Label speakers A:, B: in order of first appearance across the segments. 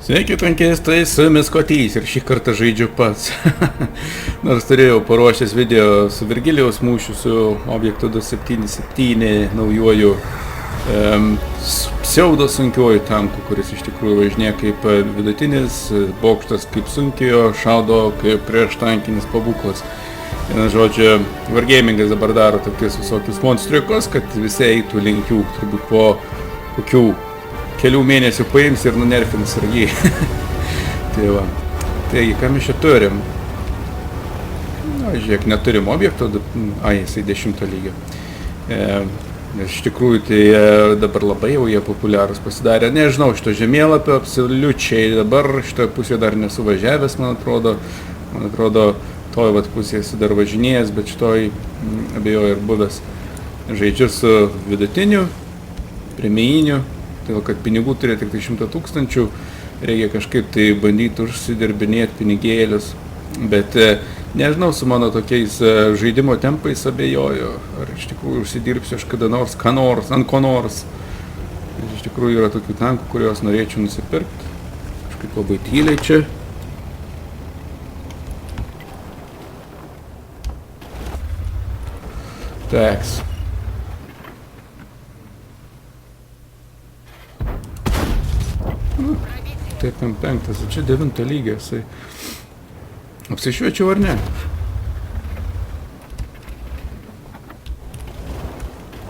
A: Sveiki, tankistai, su jumis Kotys ir šį kartą žaidžiu pats. Nors turėjau paruošęs video su Virgilijaus mūšiu su objektu 277 naujuoju pseudo sunkiuoju tanku, kuris iš tikrųjų važinėja kaip vidutinis, bokštas kaip sunkiojo, šaudo kaip prieš tankinis pabūklas. Vienu žodžiu, Wargamingas dabar daro tokius visokius monstriukus, kad visi eitų link jų, turbūt po kokių kelių mėnesių paims ir nunerfins sargiai. Tai va. Taigi, ką mes čia turim? Na, žiūrėk, neturim objekto, jisai 10 lygio. Nes iš tikrųjų tai dabar labai jau jie populiarūs pasidarė. Nežinau, šito žemėlapio absoliučiai dabar šitoje pusėje dar nesuvažiavęs, man atrodo. Man atrodo, toj vat pusėje esu dar važinėjęs, bet šitoj abejoju ir buvęs. Žaidžiu su vidutiniu, premijiniu. Tai kad pinigų turi tik 100 000, reikia kažkaip tai bandyti užsidirbinėti pinigėlius. Bet nežinau, su mano tokiais žaidimo tempais abejoju, ar iš tikrųjų užsidirbsiu aš kada nors, ant ko nors. Iš tikrųjų yra tokių tankų, kuriuos norėčiau nusipirkti. Kažkaip labai tyliai čia. Teks. Taip, M5, čia 9 lygio, jisai. Apsišviečiau ar ne?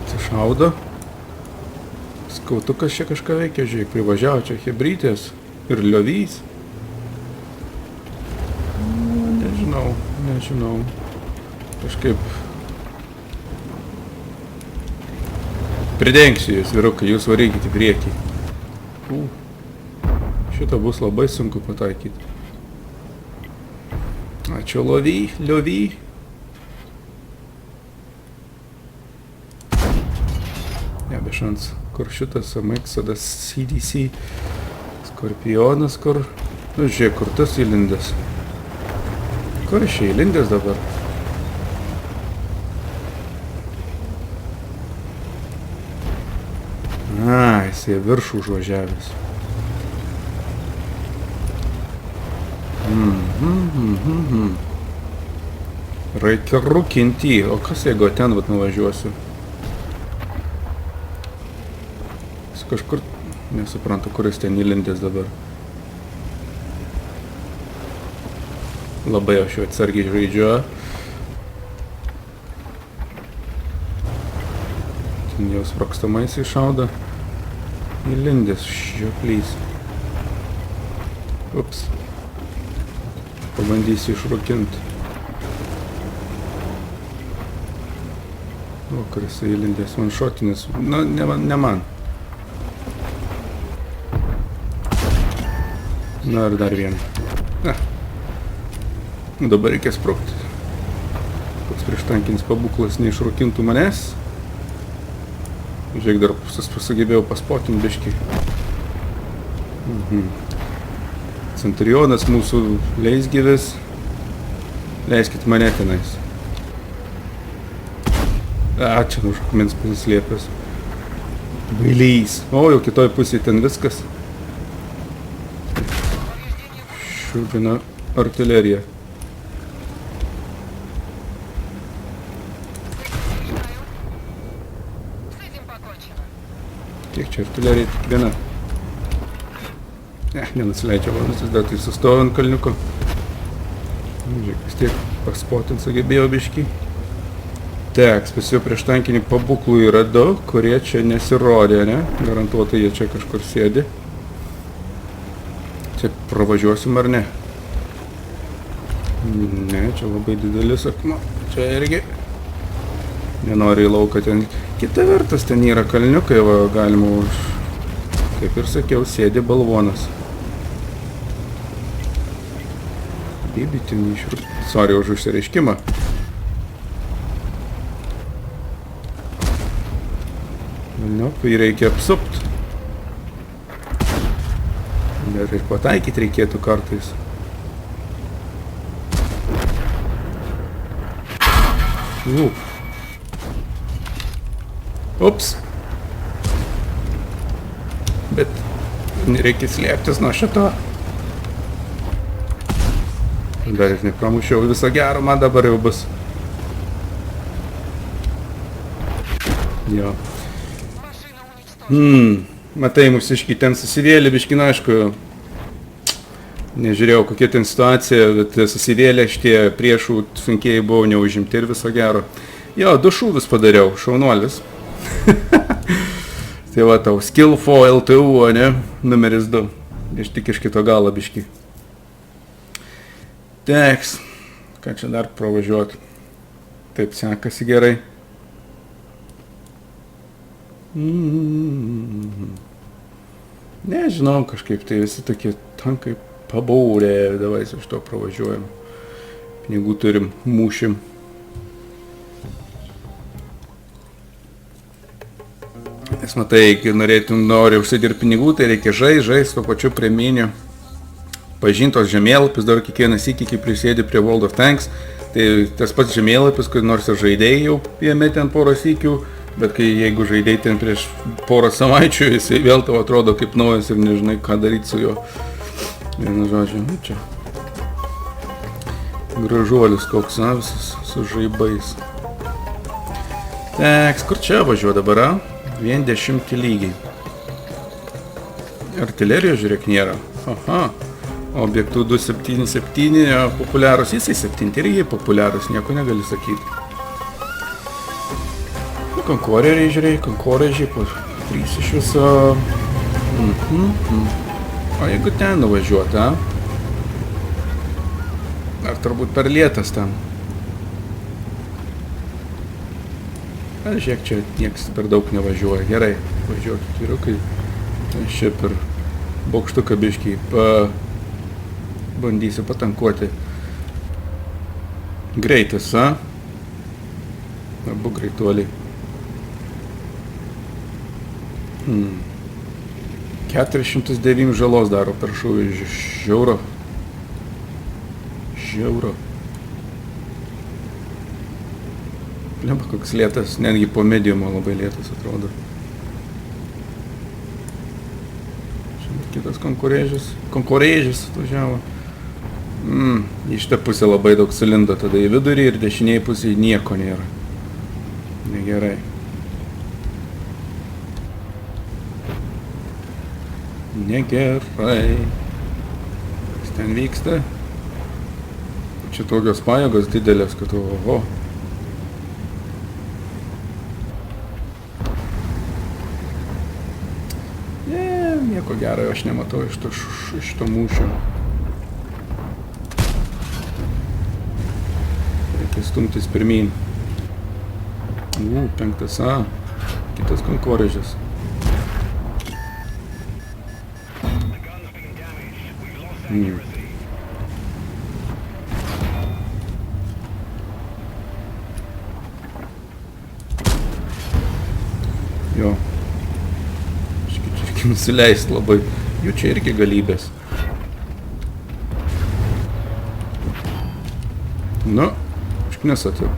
A: Atsišaudo. Skautukas čia kažką veikia, žiūrėk, privažiavo čia hebrytės ir liovys. Nežinau. Kažkaip pridengsiu jūs, vyrukai, jūs varykite į priekį. Šitą bus labai sunku pataikyti. Ačiū, liovy. Ja, be šans. Kur šitas MX, CDC, Skorpionas, kur... Nu, žiūrėk, kur tas įlindęs. Kur čia įlindęs dabar? Jisai viršų užvažiavęs. Reikia rūkinti, o kas jeigu ten vat nuvažiuosiu? Jis kažkur, nesuprantu, kuris ten įlindęs dabar. Labai aš jau atsargiai žaidžiu. Ten jau sprokstamais iššauda. Įlindęs žioplys. Ups. Pabandysiu išrūkinti. O, kuris įlindęs vanšotinis. Nu, ne man. Na ir dar vieną. Dabar reikia sprukti. Koks prieštankinis pabūklas neišrūkintų manęs. Žiūrėk, dar sugebėjau paspotinti biškį. Centurionas mūsų leisgyvis. Leiskit mane tenais. Čia už akmens pasislėpęs. Bailys. O, jau kitoj pusėje ten viskas. Šūpina artilerija. Kiek čia artilerija tik viena? Nenusileidžia valanus, dar tai sustojo ant kalniuko. Žiūrėk, vis tiek paspotint sugebėjo biškį. Teks, pas jau prieš tankinį pabūklų yra daug, kurie čia nesirodė, ne? Garantuotai jie čia kažkur sėdi. Čia pravažiuosim ar ne? Ne, čia labai didelis akmuo. Čia irgi nenori į lauką ten. Kita vertus, ten yra kalniukai, va, galima už... Kaip ir sakiau, sėdi balvonas. Bibitinį išrūp... Sorry už užsireiškimą. Jį reikia apsupt. Ir pataikyti reikėtų kartais. Ups. Bet Reikia slėptis nuo šito. Dar ir nepramušiau. Viso gero, man dabar jau bus. Jo. Matai, mūsiškai ten susivėlė, biškina, aišku, nežiūrėjau, kokia ten situacija, bet susivėlė šitie priešų sunkiai buvo neužimti ir viso gero. Jo, 2 šūvius padariau, šaunuolis. Tai va tau, Skillfo LTU, ne, numeris 2. Iš tik iš kito galo biški. Teks, ką čia dar pravažiuot. Taip sekasi gerai. Nežinau, kažkaip tai visi tokie tankai pabaurė, davai su šito pravažiuojam. Pinigų turim, mūšim. Nes matai, kai nori užsidirbti pinigų, tai reikia žaist tuo pačiu preminiu. Pažintos žemėlapis, dar kiekvieną sykį, kai prisėdi prie World of Tanks, tai tas pats žemėlapis, kai nors ir žaidėjai jau jame ten porą sykių, bet kai jeigu žaidėjai ten prieš porą savaičių, jisai vėl tau atrodo kaip naujas ir nežinai, ką daryti su juo. Vienu žodžiu, nu čia. Gražuolis koks, na, visas su žaibais. Teks, kur čia važiuoja dabar, a? 10 lygiai. Artilerijos žiūrėk nėra. Aha. Objektų 277 populiarus, jisai 7 irgi populiarus, nieko negali sakyti. Konkoreriai žiūrėjai, konkoreriai, 3 iš viso. O jeigu ten nuvažiuoti, a? Ar turbūt per lietas ten? Ar žiūrėk, čia nieks per daug nevažiuoja. Gerai, važiuokit vyrukai. Aš čia per bokštuką biškį bandysiu patankuoti. Greitis, a? Abu greituoliai. 409 žalos daro per šūvį. Žiauro. Žiauro. Lemba, koks lėtas, netgi po mediumo labai lėtas atrodo. Šiandien kitas konkurėžis atvažiavo. Į šitą pusę labai daug cilindro, tada į vidurį ir dešiniai pusėje nieko nėra. Negerai. Negerai. Kas ten vyksta? Čia tokios pajėgos didelės, kad oho. Nieko gero aš nematau iš to mūšio. Reikia stumtis pirmyn. 5 A. Kitas konkorėžis. Jo. Reikia nusileist labai. Jų čia irgi galybės. Nu, išknesat jau.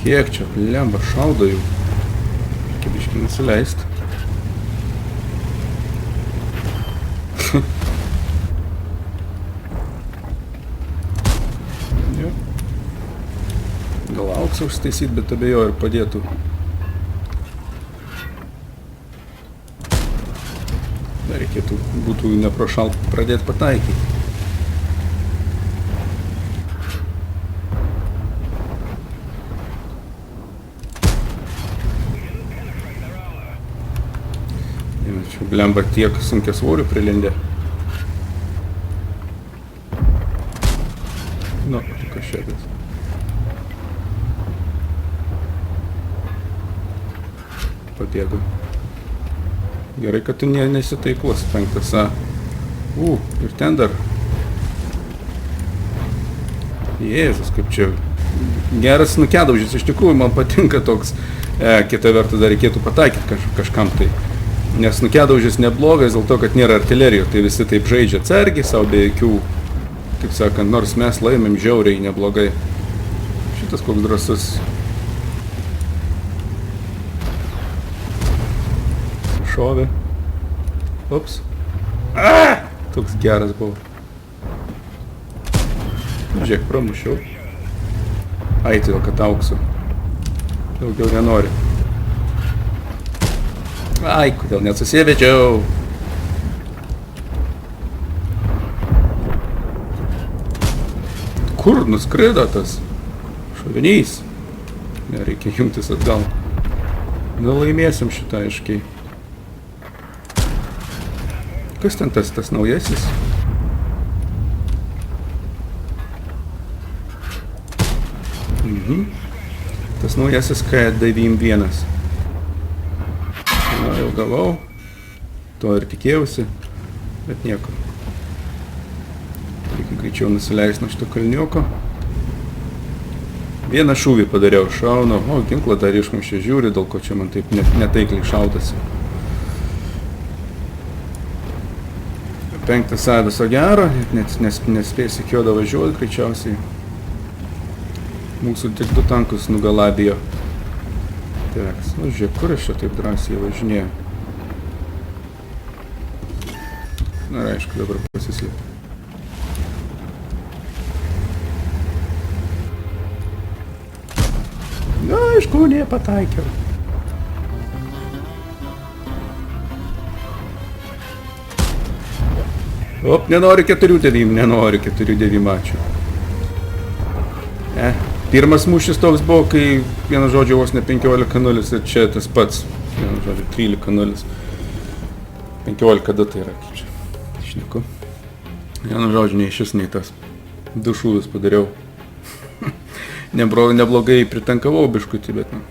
A: Kiek čia, lemba, šaudo jau. Reikia biškį nusileist. Gal auksą užstaisyt, bet abejo ir padėtų. Dar reikėtų, būtų neprošalt pradėti pataikyti. Čia blemba tiek sunkia svorių prilindė. Nu, kas šiandien. Pabėgo. Gerai, kad tu nesitaiklus, 5 A. Ir ten dar. Jėzus, kaip čia. Geras nukedaužis, iš tikrųjų man patinka toks. Kita vertus dar reikėtų pataikyti kažkam tai. Nes nukedaužis neblogas dėl to, kad nėra artilerijų. Tai visi taip žaidžia atsargiai, savo be jokių, kaip sakant, nors mes laimėm žiauriai neblogai. Šitas koks drąsus. prašovė. Ups. Toks geras buvo. Žiūrėk, pramušiau. Ai, todėl, kad auksiu. Daugiau nenori. Ai, kodėl nesusivedžiau. Kur nuskrido tas šovinys? Nereikia jungtis atgal. Nu, laimėsim šitą aiškiai. Kas ten tas naujasis? Tas naujasis K91. Na, jau gavau. To ir tikėjausi. Bet nieko. Reikia greičiau nusileisti nuo šito kalniuko. Vieną šūvį padariau, šaunu. O, ginklą dar išmušė, žiūri, dėl ko čia man taip netaikliai šautasi. 5 A viso gero, nespės iki jodo važiuoti, greičiausiai. Mūsų tik 2 tankus nugalabijo. Teks, nu žiūrėk, kur aš čia taip drąsiai važinėjau. Na, aišku, dabar pasislėpiu. Na, aišku, nepataikiau. Op, nenoriu 4-9, nenoriu 4-9, ačiū. Pirmas mūšis toks buvo, kai vienu žodžiu vos ne 15-0 ir čia tas pats. Vienu žodžiu 13-0. 15-2 tai yra, kaip čia. Šneku. Vienu žodžiu, nei šis, nei tas. 2 šūvius padariau. Neblogai pritankavau biškutį, bet nu.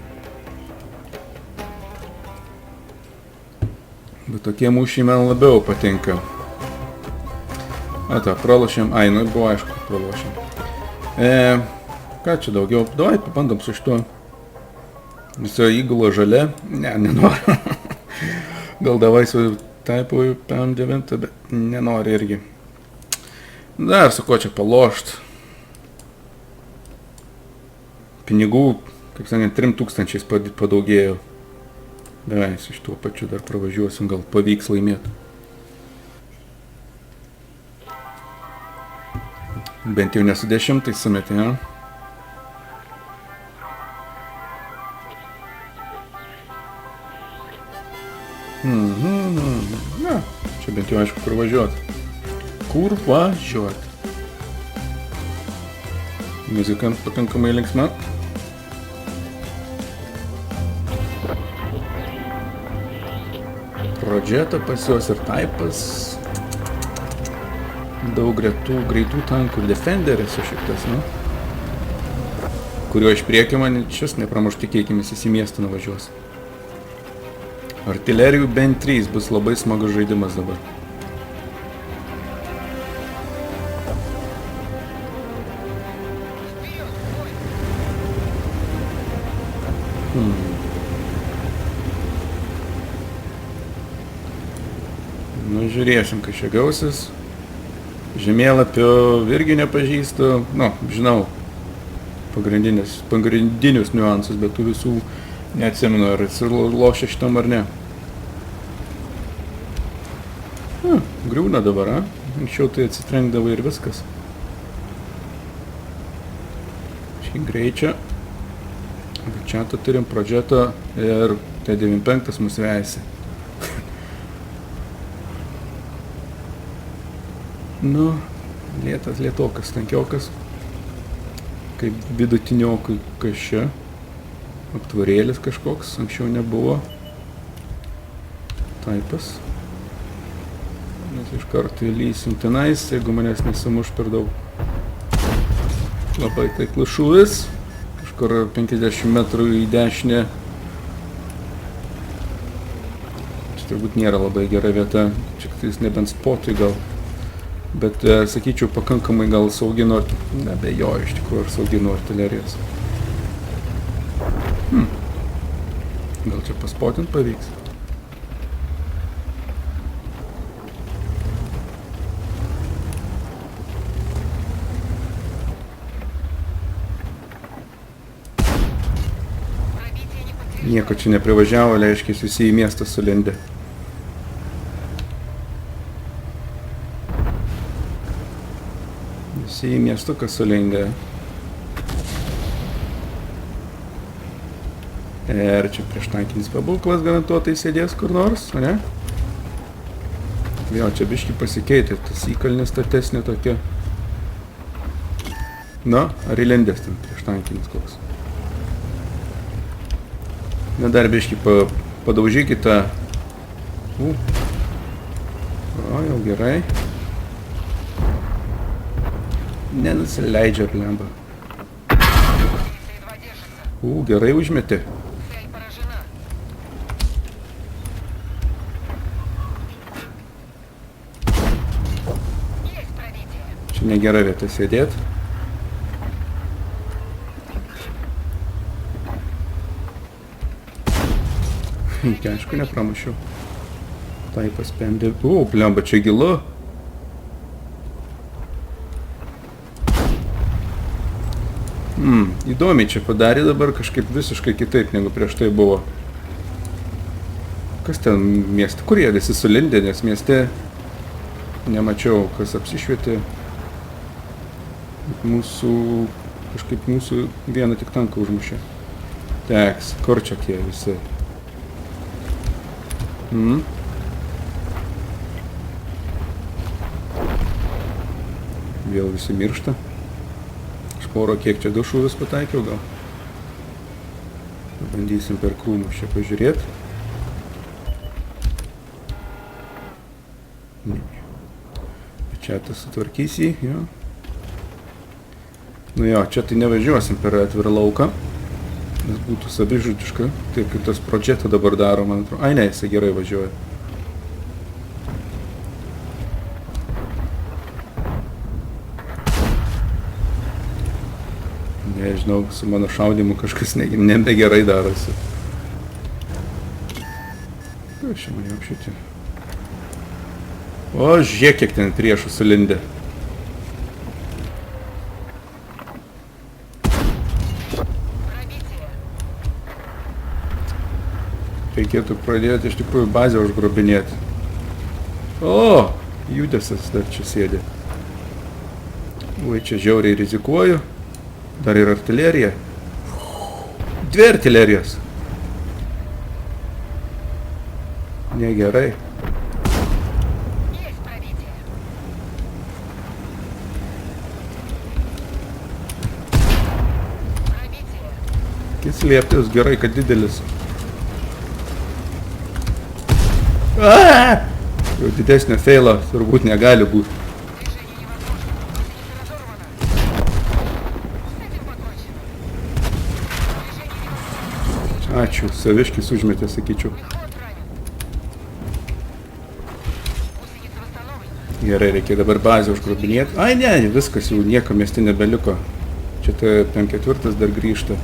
A: Bet tokie mūšiai man labiau patinka. Pralošėm. Ai, nu buvo aišku, pralošėm. Ką čia daugiau? Davai, pabandom su šituo. Viso įgula žalia. Ne, nenoriu. Gal davai su Type PM9, bet nenori irgi. Dar su ko čia palošt. Pinigų, kaip sakant, 3000 padaugėjo. Davai, su šituo pačiu dar pravažiuosim, gal pavyks laimėti. Bent jau nesu 10 sumetė, ja? Na, čia bent jau aišku, kur važiuoti. Kur važiuoti? Muzika pakankamai linksma. Pradžeta pas juos ir Typas. Daug greitų tankų ir Defenderis šitas, nu. Kuriuo iš priekio man šis nepramuš, tikėkimės, į miestą nuvažiuos. Artilerijų bent 3 bus labai smagus žaidimas dabar. Nu, žiūrėsim, kai čia gausis. Žemėlapio irgi nepažįstu, nu, žinau pagrindinius niuansus, bet tų visų neatsimenu, ar jis lošia šitam ar ne. Griūna dabar, anksčiau tai atsitrenkdavo ir viskas. Šį greičia. Čia turim Pradžetą ir T95 mus vejasi. Nu, lietokas, tankiokas, kaip vidutiniokui kažčia, aptvarėlis kažkoks, anksčiau nebuvo, Typas, mes iš karto įlysim tenais, jeigu manęs nesamuš per daug. Labai taiklus šūvis, kažkur 50 metrų į dešinę, čia turbūt nėra labai gera vieta, čia tai nebent spotui gal. Bet, sakyčiau, pakankamai gal saugi nuo... Nebejoju, iš tikrųjų, ar saugi nuo artilerijos. Gal čia paspotint pavyks? Nieko čia neprivažiavo, reiškia, visi į miestą sulendė. Visi į miestuką sulinga. Ir čia prieštankinis pabūklas garantuotai sėdės kur nors, o ne? Vėl čia biškį pasikeitė, tas įkalnis statesnė tokia. Na, ar įlendės ten prieštankinis koks? Na, dar biškį padaužykite. O, jau gerai. Nenusileidžia plemba. Gerai užmetė. Čia negera vieta sėdėt. Aišku, nepramašiau. Tai paspendė. Blemba, čia gilu. Įdomiai čia padarė dabar kažkaip visiškai kitaip, negu prieš tai buvo. Kas ten mieste? Kur jie visi sulindė, nes mieste nemačiau, kas apsišvietė. Kažkaip mūsų vieną tik tanką užmušė. Teks, kur čia tie visi? Vėl visi miršta. Poro, kiek čia du šūvius pataikiau gal. Bandysim per krūmus čia pažiūrėti. Čia tas sutvarkys jį, jo. Nu jo, čia tai nevažiuosim per atvirą lauką, nes būtų savižudiška, taip kaip tas Progetto dabar daro, man atrodo. Ai ne, jisai gerai važiuoja. Nežinau, su mano šaudimu kažkas nebegerai darosi. Ką čia mane apšyti? O, žiūrėk, kiek ten priešų sulindė. Reikėtų pradėti iš tikrųjų bazę užgrobinėti. O, judesas dar čia sėdė. Ui, čia žiauriai rizikuoju. Dar ir artilerija. 2 artilerijos. Negerai. Kis lieptis gerai, kad didelis. Jau didesnio feilo turbūt negali būti. Ačiū, saviškis užmetė, sakyčiau. Gerai, reikia dabar bazę užgrobinėti. Ai ne, viskas jau nieko mieste nebeliko. Čia tai 5/4 dar grįžta.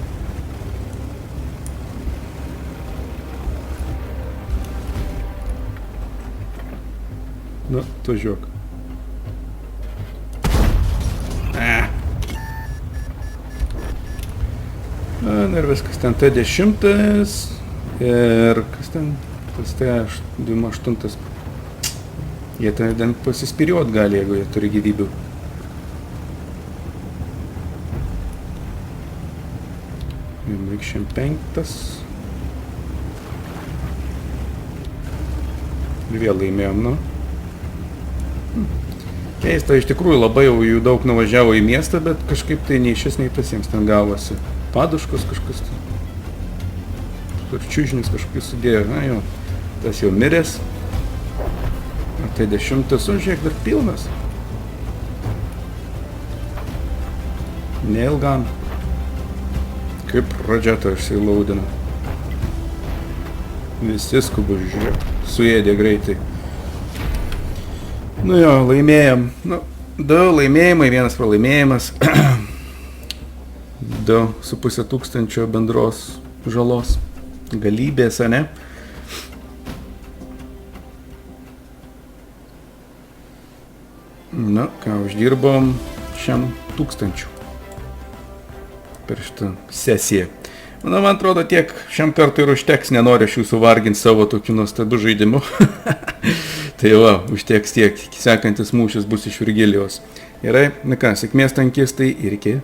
A: Nu, tu žiūrėk. Na ir viskas, ten T10 ir kas ten, tas T28. Jie ten pasispiriuot gali, jeigu jie turi gyvybių. MX5. Ir vėl laimėjom, nu. Keista, iš tikrųjų labai jau jų daug nuvažiavo į miestą, bet kažkaip tai nei šis, nei tas jiems ten gavosi. Paduškos kažkas. Ir čiužnis kažkokius sudėjo. Na jau, tas jau miręs. O tai 10, žiūrėk, dar pilnas. Neilgam. Kaip Progetto išsilaudino. Visi skubu, žiūrėk. Suėdė greitai. Nu jo, laimėjom. Nu, 2 laimėjimai, 1 pralaimėjimas. 2,5 tūkstančio bendros žalos galybės, ane? Na, ką uždirbom 100 000 per šitą sesiją. Man atrodo, tiek šiam kartui ir užteks, nenoriu aš jūsų varginti savo tokiu nuostabiu žaidimu. Tai va, užteks tiek. Sekantis mūšis bus iš Virgilijos. Gerai, na ką, sėkmės tankistai ir iki.